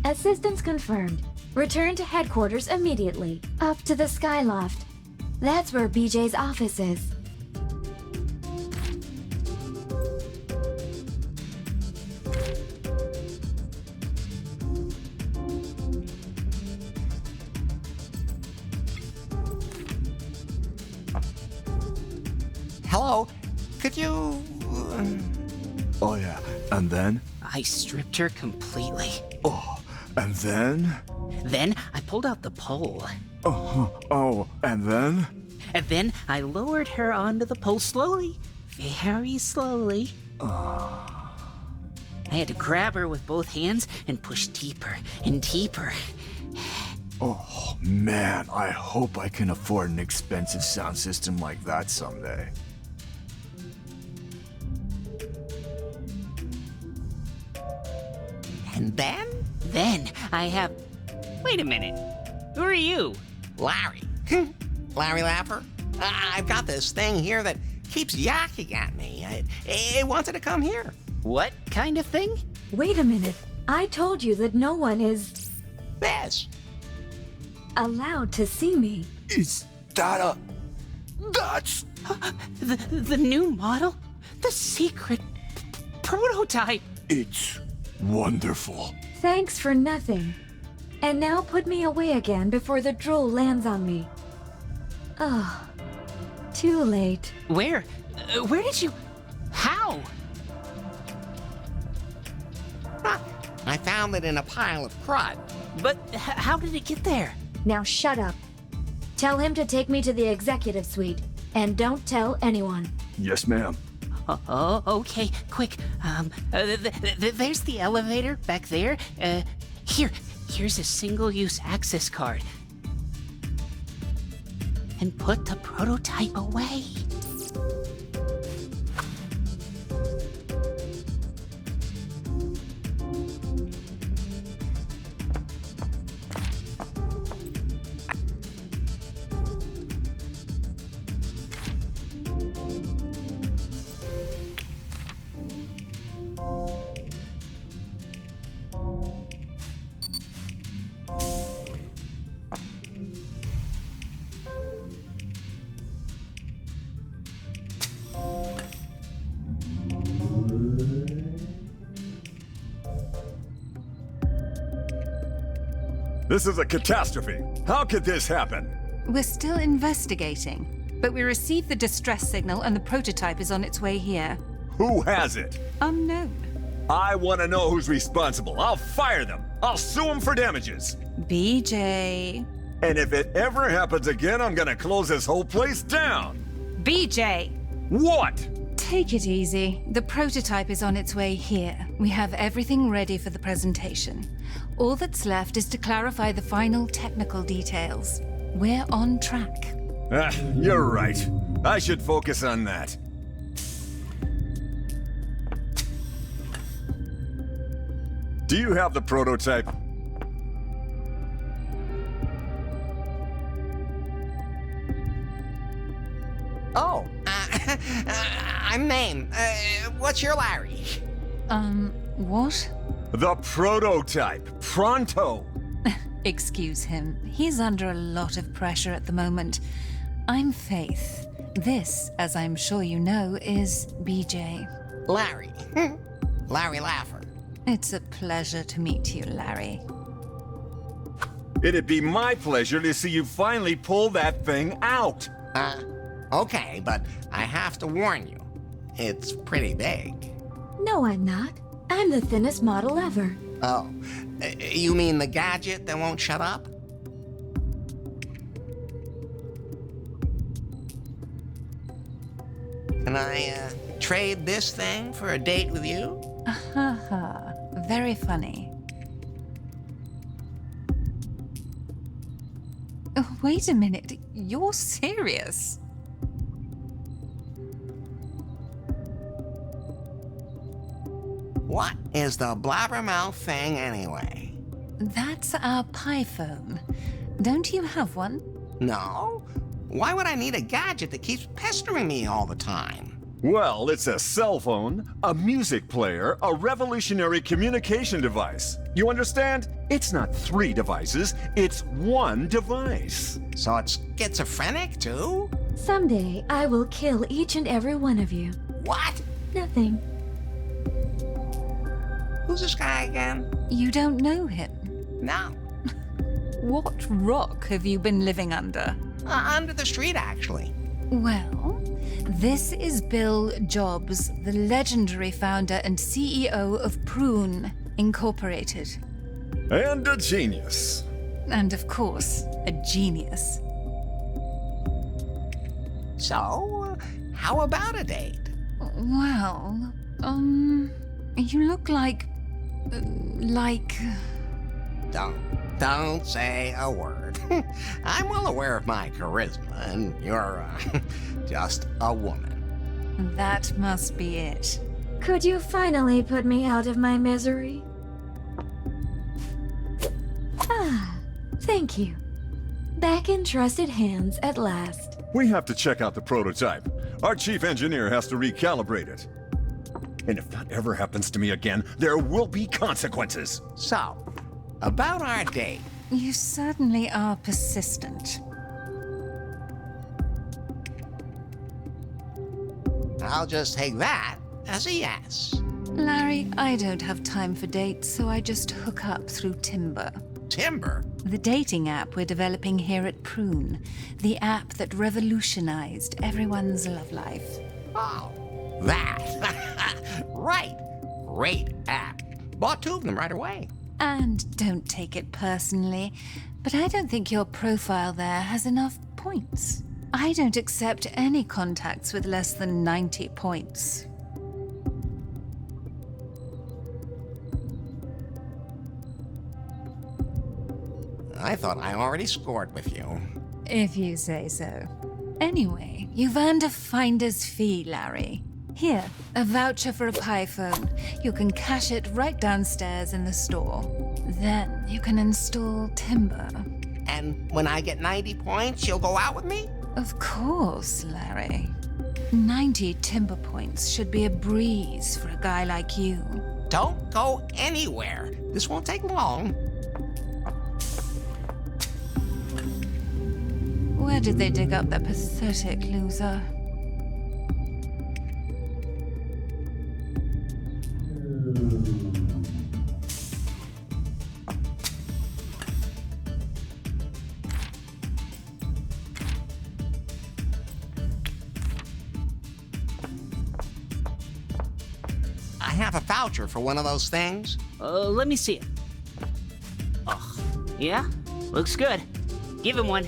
Assistance confirmed. Return to headquarters immediately. Up to the Skyloft. That's where BJ's office is. Hello? Could you... Oh yeah, and then? I stripped her completely. Oh, and then? Then I pulled out the pole. Oh, and then? And then I lowered her onto the pole slowly. Very slowly. I had to grab her with both hands and push deeper and deeper. Oh man, I hope I can afford an expensive sound system like that someday. And then? Then I have... Wait a minute. Who are you? Larry. Larry Laffer? I've got this thing here that keeps yakking at me. It wanted to come here. What kind of thing? Wait a minute. I told you that no one is This. allowed to see me. Is that a... That's... The new model? The secret prototype? It's wonderful. Thanks for nothing. And now put me away again before the drool lands on me. Oh, too late. Where? Where did you... How? I found it in a pile of crud. But how did it get there? Now shut up. Tell him to take me to the executive suite. And don't tell anyone. Yes, ma'am. Oh, okay, quick. There's the elevator back there. Here's a single-use access card. And put the prototype away. This is a catastrophe. How could this happen? We're still investigating, but we received the distress signal and the prototype is on its way here. Who has it? Unknown. I want to know who's responsible. I'll fire them. I'll sue them for damages. BJ. And if it ever happens again, I'm gonna close this whole place down. BJ! What? Take it easy. The prototype is on its way here. We have everything ready for the presentation. All that's left is to clarify the final technical details. We're on track. You're right. I should focus on that. Do you have the prototype? Oh, I'm Mame. What's your Larry? What? The prototype. Pronto. Excuse him. He's under a lot of pressure at the moment. I'm Faith. This, as I'm sure you know, is BJ. Larry. Larry Laffer. It's a pleasure to meet you, Larry. It'd be my pleasure to see you finally pull that thing out. Okay, but I have to warn you. It's pretty big. No, I'm not. I'm the thinnest model ever. Oh, you mean the gadget that won't shut up? Can I, trade this thing for a date with you? Haha, very funny. Oh, wait a minute, you're serious? What is the blabbermouth thing anyway? That's our pie phone. Don't you have one? No? Why would I need a gadget that keeps pestering me all the time? Well, it's a cell phone, a music player, a revolutionary communication device. You understand? It's not 3 devices, it's 1 device. So it's schizophrenic too? Someday, I will kill each and every one of you. What? Nothing. Who's this guy again? You don't know him? No. What rock have you been living under? Under the street, actually. Well, this is Bill Jobs, the legendary founder and CEO of Prune Incorporated. And a genius. And of course, a genius. So, how about a date? Well, you look like... Don't say a word. I'm well aware of my charisma, and you're just a woman. That must be it. Could you finally put me out of my misery? Ah, thank you. Back in trusted hands at last. We have to check out the prototype. Our chief engineer has to recalibrate it. And if that ever happens to me again, there will be consequences. So, about our date. You certainly are persistent. I'll just take that as a yes. Larry, I don't have time for dates, so I just hook up through Timber. Timber? The dating app we're developing here at Prune. The app that revolutionized everyone's love life. Oh, that. Right. Great app. Bought 2 of them right away. And don't take it personally, but I don't think your profile there has enough points. I don't accept any contacts with less than 90 points. I thought I already scored with you. If you say so. Anyway, you've earned a finder's fee, Larry. Here, a voucher for a Pi phone. You can cash it right downstairs in the store. Then you can install Timber. And when I get 90 points, you'll go out with me? Of course, Larry. 90 Timber points should be a breeze for a guy like you. Don't go anywhere. This won't take long. Where did they dig up that pathetic loser? I have a voucher for one of those things. Let me see it. Oh, yeah? Looks good. Give him one.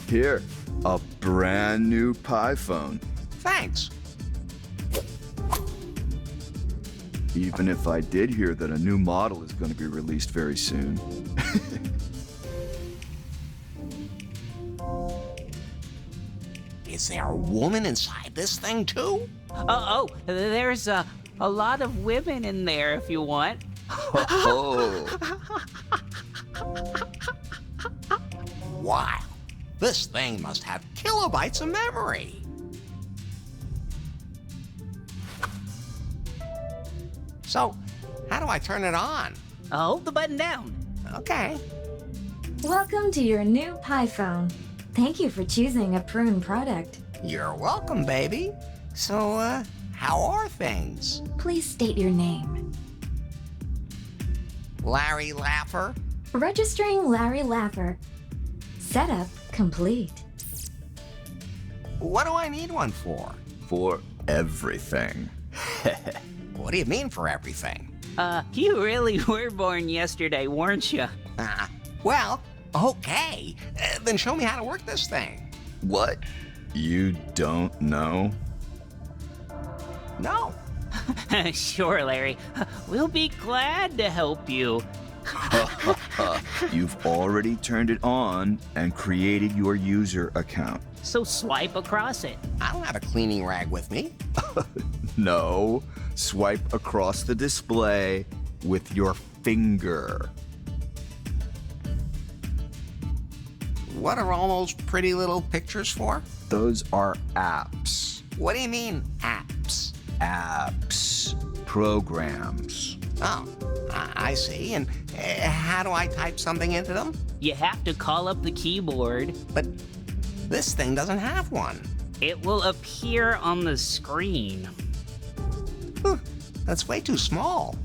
Here, a brand new Pi phone. Thanks. Even if I did hear that a new model is going to be released very soon. Is there a woman inside this thing too? There's a lot of women in there if you want. Oh, Wow. This thing must have kilobytes of memory. So, how do I turn it on? Hold the button down. Okay. Welcome to your new Pi phone. Thank you for choosing a Prune product. You're welcome, baby. So, how are things? Please state your name. Larry Laffer? Registering Larry Laffer. Setup complete. What do I need one for? for everything. What do you mean for everything? You really were born yesterday, weren't you? Well, okay. Then show me how to work this thing. What? You don't know? No. Sure, Larry. We'll be glad to help you. You've already turned it on and created your user account. So swipe across it. I don't have a cleaning rag with me. No, swipe across the display with your finger. what are all those pretty little pictures for? Those are apps. What do you mean, apps? Apps. Programs. Oh, I see. And how do I type something into them? You have to call up the keyboard. But this thing doesn't have one. It will appear on the screen. That's way too small.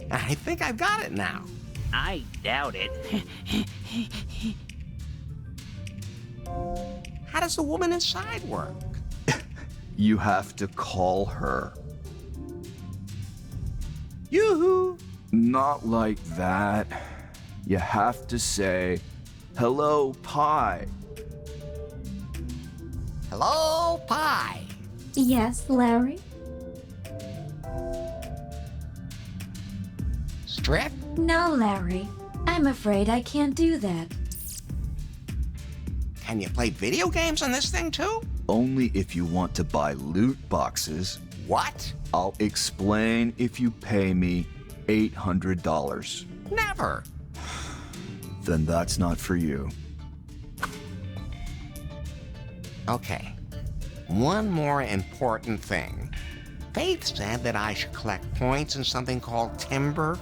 I think I've got it now. I doubt it. How does the woman inside work? You have to call her. Yoo-hoo! Not like that. You have to say, "Hello, Pi." Hello, Pi. Yes, Larry? Strict? No, Larry. I'm afraid I can't do that. Can you play video games on this thing too? Only if you want to buy loot boxes. What? I'll explain if you pay me $800. Never. Then that's not for you. Okay. One more important thing. Faith said that I should collect points in something called timber